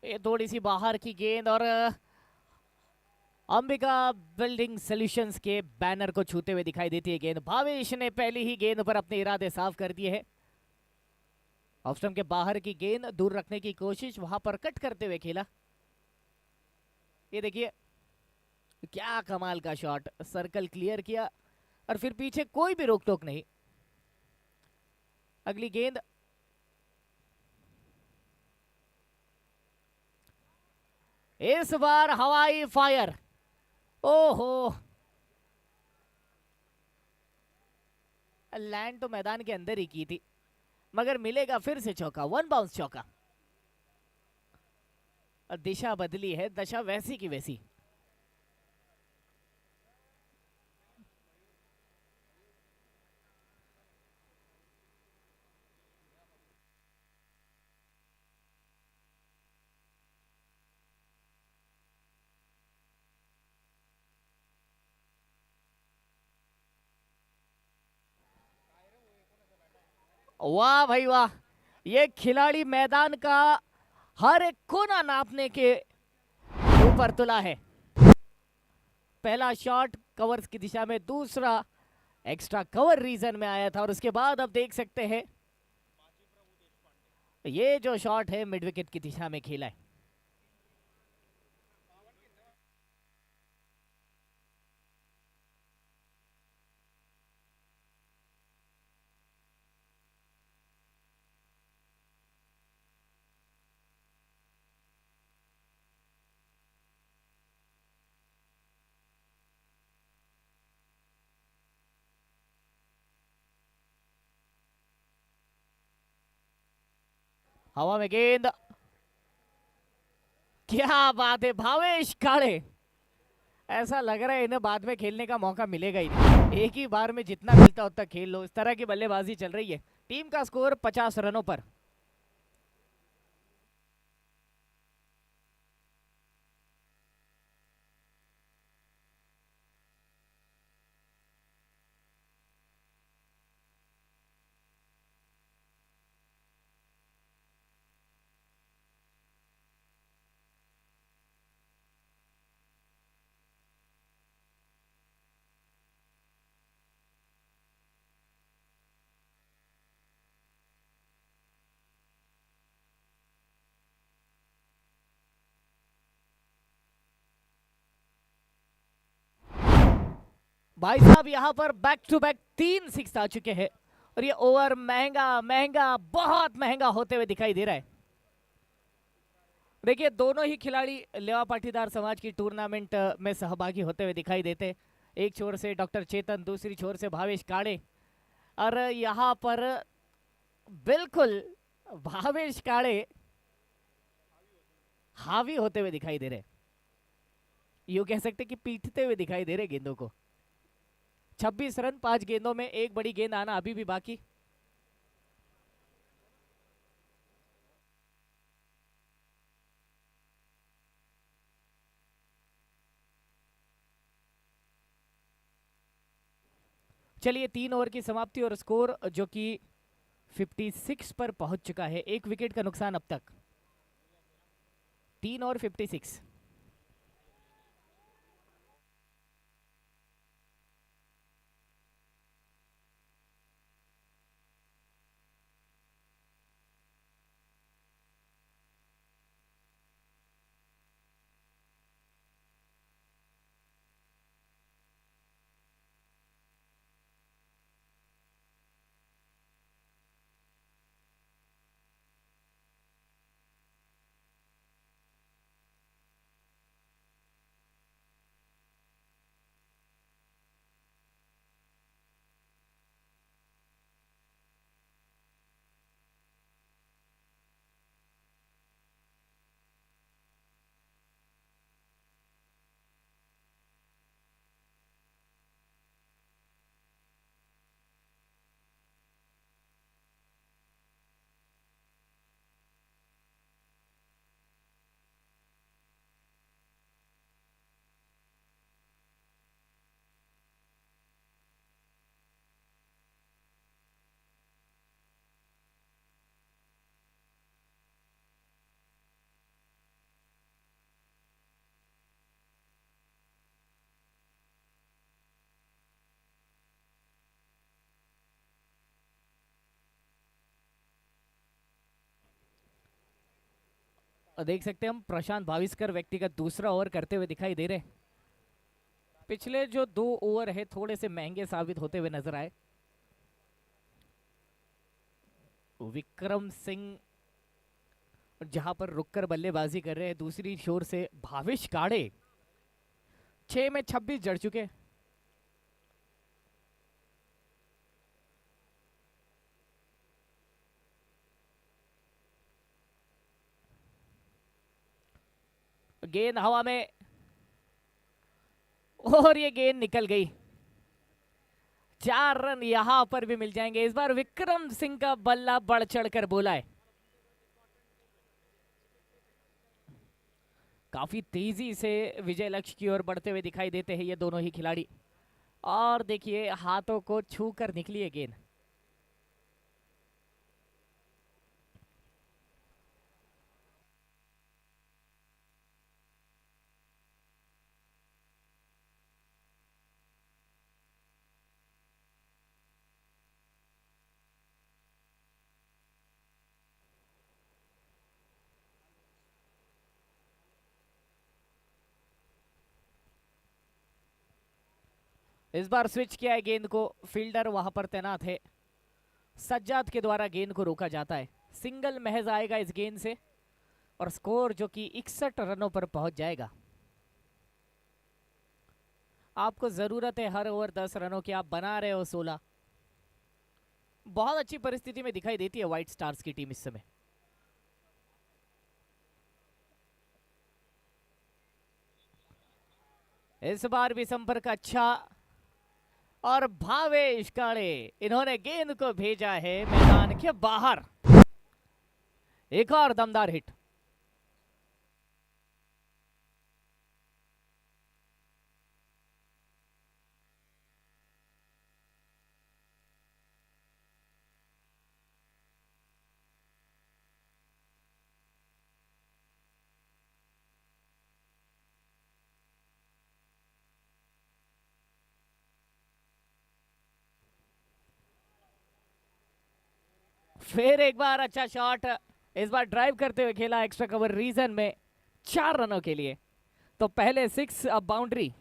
ये थोड़ी सी बाहर की गेंद और अंबिका बिल्डिंग सॉल्यूशंस के बैनर को छूते हुए दिखाई देती है गेंद। भावेश ने पहली ही गेंद पर अपने इरादे साफ कर दिए हैं। ऑफ स्टंप के बाहर की गेंद दूर रखने की कोशिश, वहां पर कट करते हुए खेला। ये देखिए क्या कमाल का शॉट, सर्कल क्लियर किया और फिर पीछे कोई भी रोक टोक नहीं। अगली गेंद, इस बार हवाई फायर, ओहो, लैंड तो मैदान के अंदर ही की थी मगर मिलेगा फिर से चौका, वन बाउंस चौका। दिशा बदली है, दशा वैसी की वैसी। वाह भाई वाह, ये खिलाड़ी मैदान का हर एक कोना नापने के ऊपर तुला है। पहला शॉट कवर्स की दिशा में, दूसरा एक्स्ट्रा कवर रीजन में आया था और उसके बाद अब देख सकते हैं ये जो शॉट है मिड विकेट की दिशा में खेला है। हवा में गेंद, क्या बात है भावेश काड़े, ऐसा लग रहा है इन्हें बाद में खेलने का मौका मिलेगा ही नहीं। एक ही बार में जितना मिलता उतना खेल लो, इस तरह की बल्लेबाजी चल रही है। टीम का स्कोर 50 रनों पर। भाई साहब यहाँ पर बैक टू बैक 3 सिक्स आ चुके हैं और ये ओवर महंगा महंगा बहुत महंगा होते हुए दिखाई दे रहा है। देखिए दोनों ही खिलाड़ी लेवा पाटीदार समाज की टूर्नामेंट में सहभागी होते हुए दिखाई देते। एक छोर से डॉक्टर चेतन, दूसरी छोर से भावेश काड़े। और यहाँ पर बिल्कुल भावेश काड़े हावी होते हुए दिखाई दे रहे, यूं कह सकते कि पीटते हुए दिखाई दे रहे गेंदों को। 26 रन 5 गेंदों में, एक बड़ी गेंद आना अभी भी बाकी। चलिए 3 ओवर की समाप्ति और स्कोर जो कि 56 पर पहुंच चुका है। एक विकेट का नुकसान अब तक। 3 और 56। देख सकते हैं हम प्रशांत भाविस्कर व्यक्तिगत दूसरा ओवर करते हुए दिखाई दे रहे। पिछले जो 2 ओवर है थोड़े से महंगे साबित होते हुए नजर आए। विक्रम सिंह जहां पर रुककर बल्लेबाजी कर रहे हैं, दूसरी छोर से भावेश काड़े 6 में 26 जड़ चुके। गेंद हवा में और ये गेंद निकल गई। 4 रन यहां पर भी मिल जाएंगे। इस बार विक्रम सिंह का बल्ला बढ़ चढ़कर बोला है। काफी तेजी से विजय लक्ष्य की ओर बढ़ते हुए दिखाई देते हैं ये दोनों ही खिलाड़ी। और देखिए हाथों को छूकर निकली है गेंद। इस बार स्विच किया है गेंद को, फील्डर वहां पर तैनात है। सज्जाद के द्वारा गेंद को रोका जाता है। सिंगल महज आएगा इस गेंद से और स्कोर जो कि 61 रनों पर पहुंच जाएगा। आपको जरूरत है हर ओवर 10 रनों की, आप बना रहे हो 16। बहुत अच्छी परिस्थिति में दिखाई देती है व्हाइट स्टार्स की टीम इस समय। इस बार भी संपर्क अच्छा, और भावेश काले इन्होंने गेंद को भेजा है मैदान के बाहर। एक और दमदार हिट। फिर एक बार अच्छा शॉट, इस बार ड्राइव करते हुए खेला एक्स्ट्रा कवर रीजन में 4 रनों के लिए। तो पहले 6, अब बाउंड्री।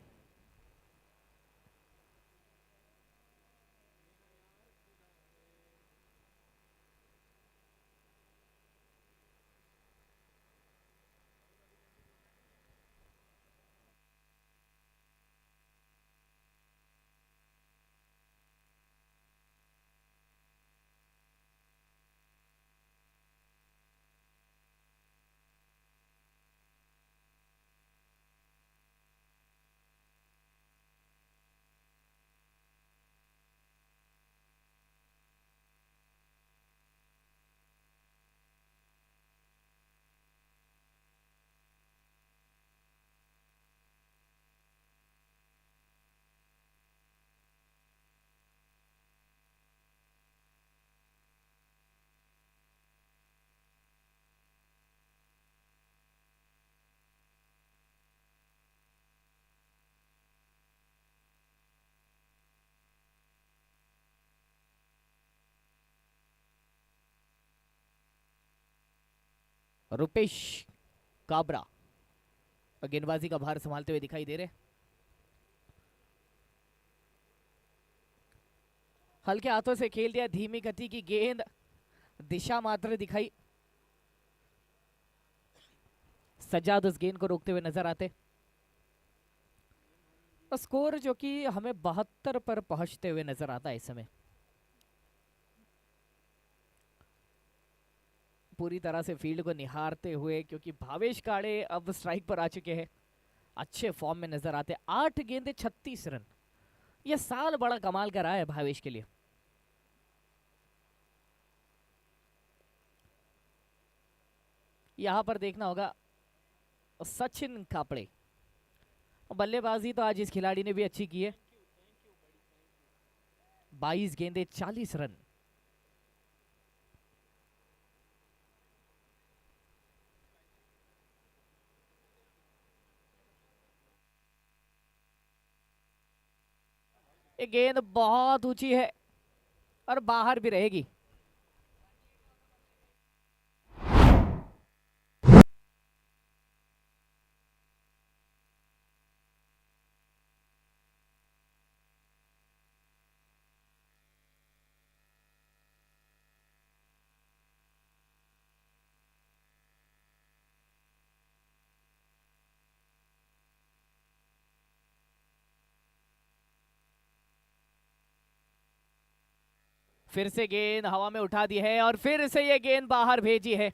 रुपेश काबरा गेंदबाजी का भार संभालते हुए दिखाई दे रहे। हल्के हाथों से खेल दिया, धीमी गति की गेंद, दिशा मात्र दिखाई। सज्जाद उस गेंद को रोकते हुए नजर आते। स्कोर जो कि हमें 72 पर पहुंचते हुए नजर आता है इस समय। पूरी तरह से फील्ड को निहारते हुए, क्योंकि भावेश काड़े अब स्ट्राइक पर आ चुके हैं, अच्छे फॉर्म में नजर आते। 8 गेंदे 36 रन, यह साल बड़ा कमाल का रहा है भावेश के लिए। यहां पर देखना होगा सचिन कापड़े, बल्लेबाजी तो आज इस खिलाड़ी ने भी अच्छी की है। 22 गेंदे 40 रन। ये गेंद बहुत ऊंची है और बाहर भी रहेगी। फिर से गेंद हवा में उठा दी है और फिर से ये गेंद बाहर भेजी है।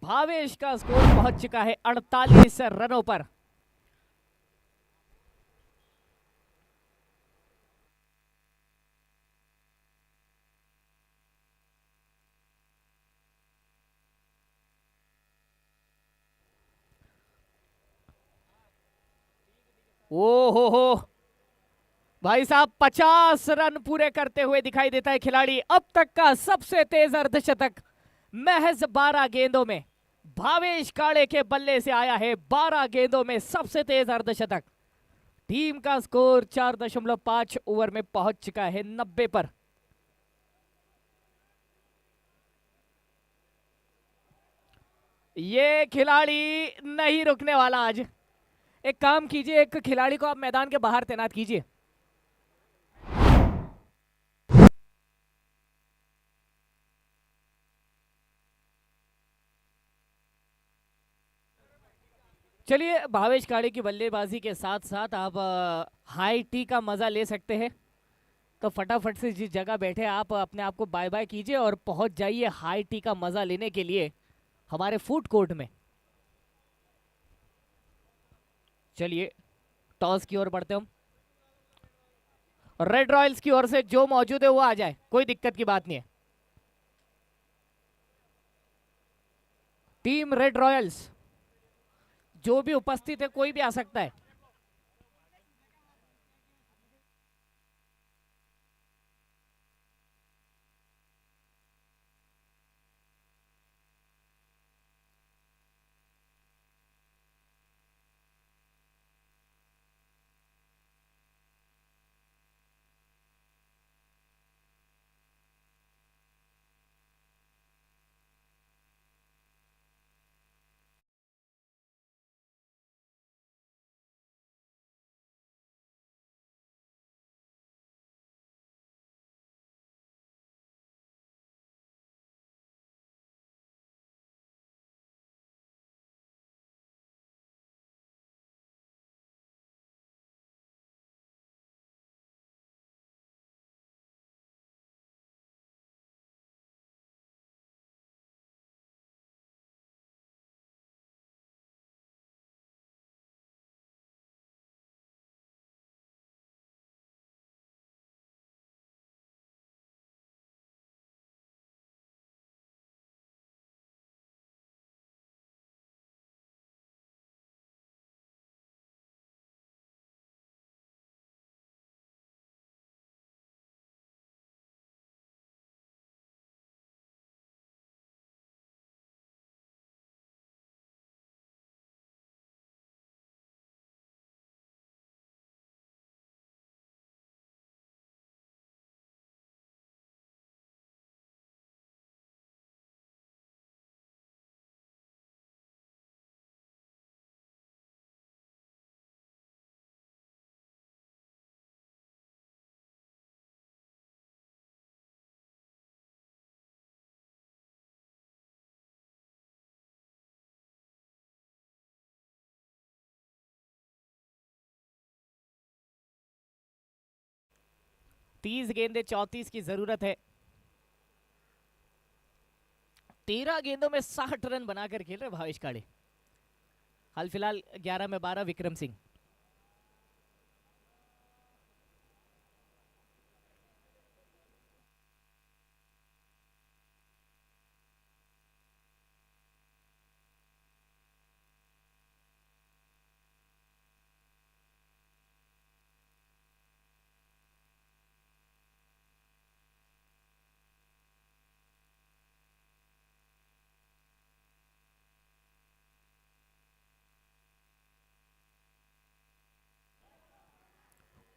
भावेश का स्कोर पहुंच चुका है 48 रनों पर। ओ हो, भाई साहब 50 रन पूरे करते हुए दिखाई देता है खिलाड़ी। अब तक का सबसे तेज अर्धशतक महज 12 गेंदों में भावेश काड़े के बल्ले से आया है। 12 गेंदों में सबसे तेज अर्धशतक। टीम का स्कोर 4.5 ओवर में पहुंच चुका है 90 पर। ये खिलाड़ी नहीं रुकने वाला आज। एक काम कीजिए, एक खिलाड़ी को आप मैदान के बाहर तैनात कीजिए। चलिए, भावेश काड़े की बल्लेबाजी के साथ साथ आप हाई टी का मजा ले सकते हैं। तो फटाफट से जिस जगह बैठे आप अपने आप को बाय बाय कीजिए और पहुंच जाइए हाई टी का मजा लेने के लिए हमारे फूड कोर्ट में। चलिए टॉस की ओर बढ़ते हम। रेड रॉयल्स की ओर से जो मौजूद है वो आ जाए, कोई दिक्कत की बात नहीं है। टीम रेड रॉयल्स जो भी उपस्थित है, कोई भी आ सकता है। तीस गेंदे 34 की जरूरत है। 13 गेंदों में 60 रन बनाकर खेल रहे भावेश काड़े। हाल फिलहाल 11 में 12 विक्रम सिंह।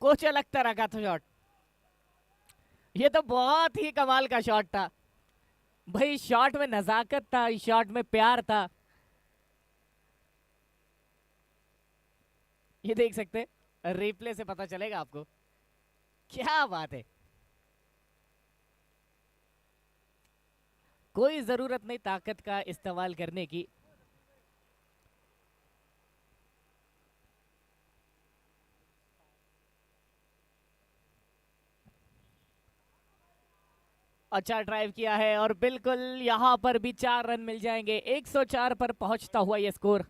कुछ अलग तरह का था शॉट। ये तो बहुत ही कमाल का शॉट था भाई। शॉट में नजाकत था, शॉट में प्यार था। ये देख सकते हैं, रिप्ले से पता चलेगा आपको। क्या बात है। कोई जरूरत नहीं ताकत का इस्तेमाल करने की। अच्छा ड्राइव किया है और बिल्कुल यहां पर भी 4 रन मिल जाएंगे। 104 पर पहुंचता हुआ यह स्कोर।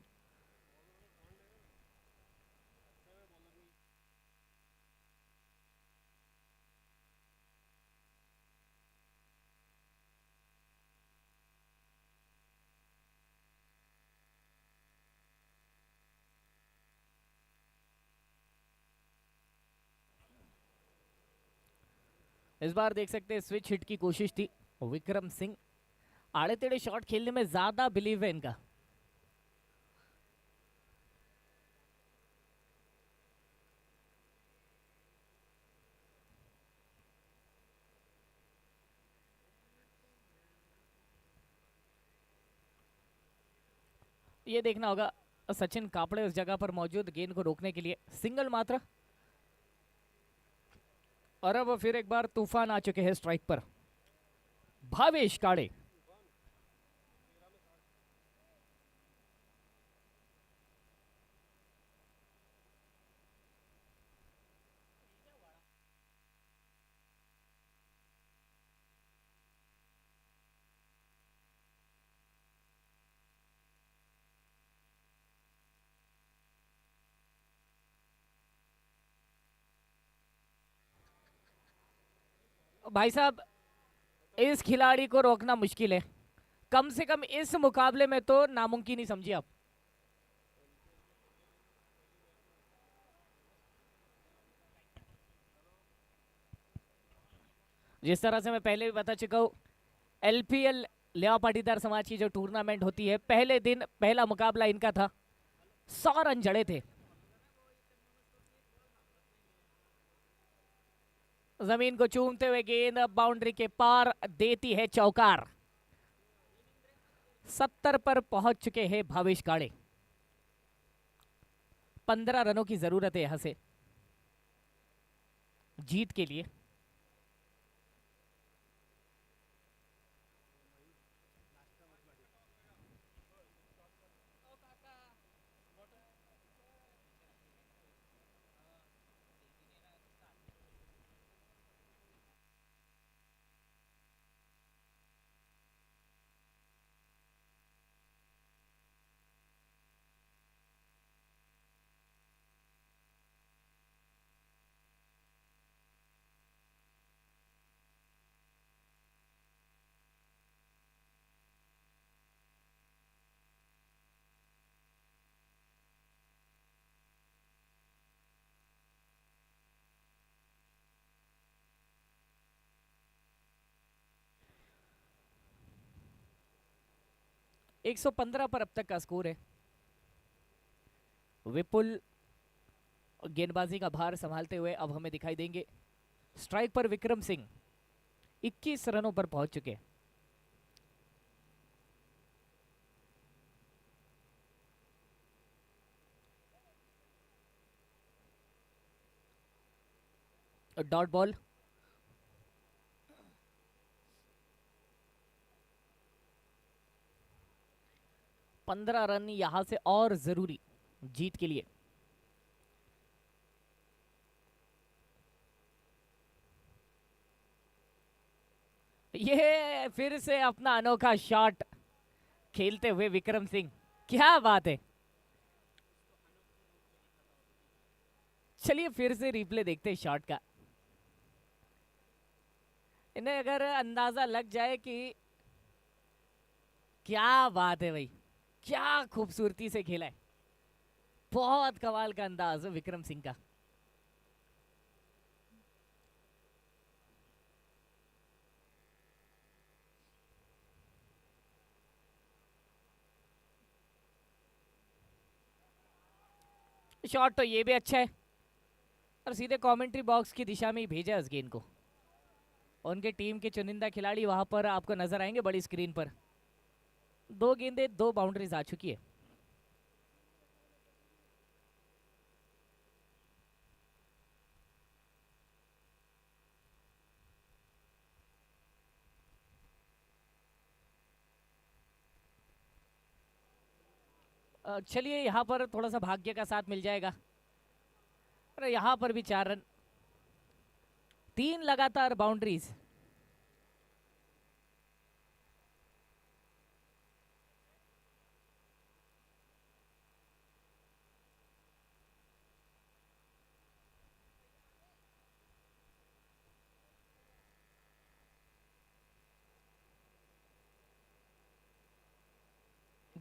इस बार देख सकते हैं स्विच हिट की कोशिश थी विक्रम सिंह। आड़े टेढ़े शॉट खेलने में ज्यादा बिलीव है इनका। ये देखना होगा सचिन कापड़े उस जगह पर मौजूद गेंद को रोकने के लिए। सिंगल मात्र। और अब फिर एक बार तूफान आ चुके हैं स्ट्राइक पर भावेश काड़े। भाई साहब इस खिलाड़ी को रोकना मुश्किल है, कम से कम इस मुकाबले में तो नामुमकिन ही समझिए आप। जिस तरह से मैं पहले भी बता चुका हूँ, एलपीएल लेवा पाटीदार समाज की जो टूर्नामेंट होती है, पहले दिन पहला मुकाबला इनका था, 100 रन जड़े थे। जमीन को चूमते हुए गेंद बाउंड्री के पार देती है चौकार। 70 पर पहुंच चुके हैं भावेश काड़े। 15 रनों की जरूरत है यहां से जीत के लिए। एक 115 पर अब तक का स्कोर है। विपुल गेंदबाजी का भार संभालते हुए अब हमें दिखाई देंगे। स्ट्राइक पर विक्रम सिंह 21 रनों पर पहुंच चुके हैं। Dot ball. पंद्रह रन यहां से और जरूरी जीत के लिए। ये फिर से अपना अनोखा शॉट खेलते हुए विक्रम सिंह, क्या बात है। चलिए फिर से रिप्ले देखते हैं शॉट का। इन्हें अगर अंदाजा लग जाए कि क्या बात है भाई, क्या खूबसूरती से खेला है। बहुत कमाल का अंदाज है विक्रम सिंह का। शॉट तो ये भी अच्छा है और सीधे कमेंट्री बॉक्स की दिशा में ही भेजा इस गेंद को। उनके टीम के चुनिंदा खिलाड़ी वहां पर आपको नजर आएंगे बड़ी स्क्रीन पर। 2 गेंदें 2 बाउंड्रीज आ चुकी है। चलिए यहां पर थोड़ा सा भाग्य का साथ मिल जाएगा। अरे यहां पर भी 4 रन, 3 लगातार बाउंड्रीज।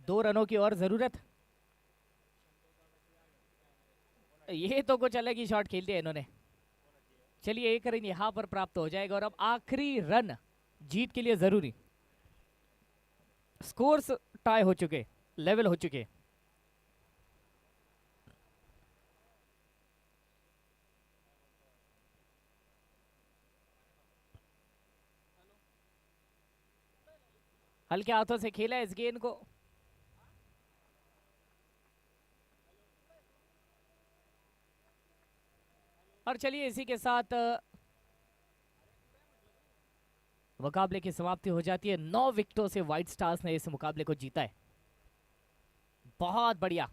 दो रनों की और जरूरत। ये तो कुछ अलग ही शॉट खेल दिया इन्होंने। चलिए 1 रन यहां पर प्राप्त हो जाएगा और अब आखिरी रन जीत के लिए जरूरी। स्कोर्स टाई हो चुके, लेवल हो चुके। हल्के हाथों से खेला इस गेंद को। और चलिए इसी के साथ मुकाबले की समाप्ति हो जाती है। 9 विकेटों से व्हाइट स्टार्स ने इस मुकाबले को जीता है। बहुत बढ़िया।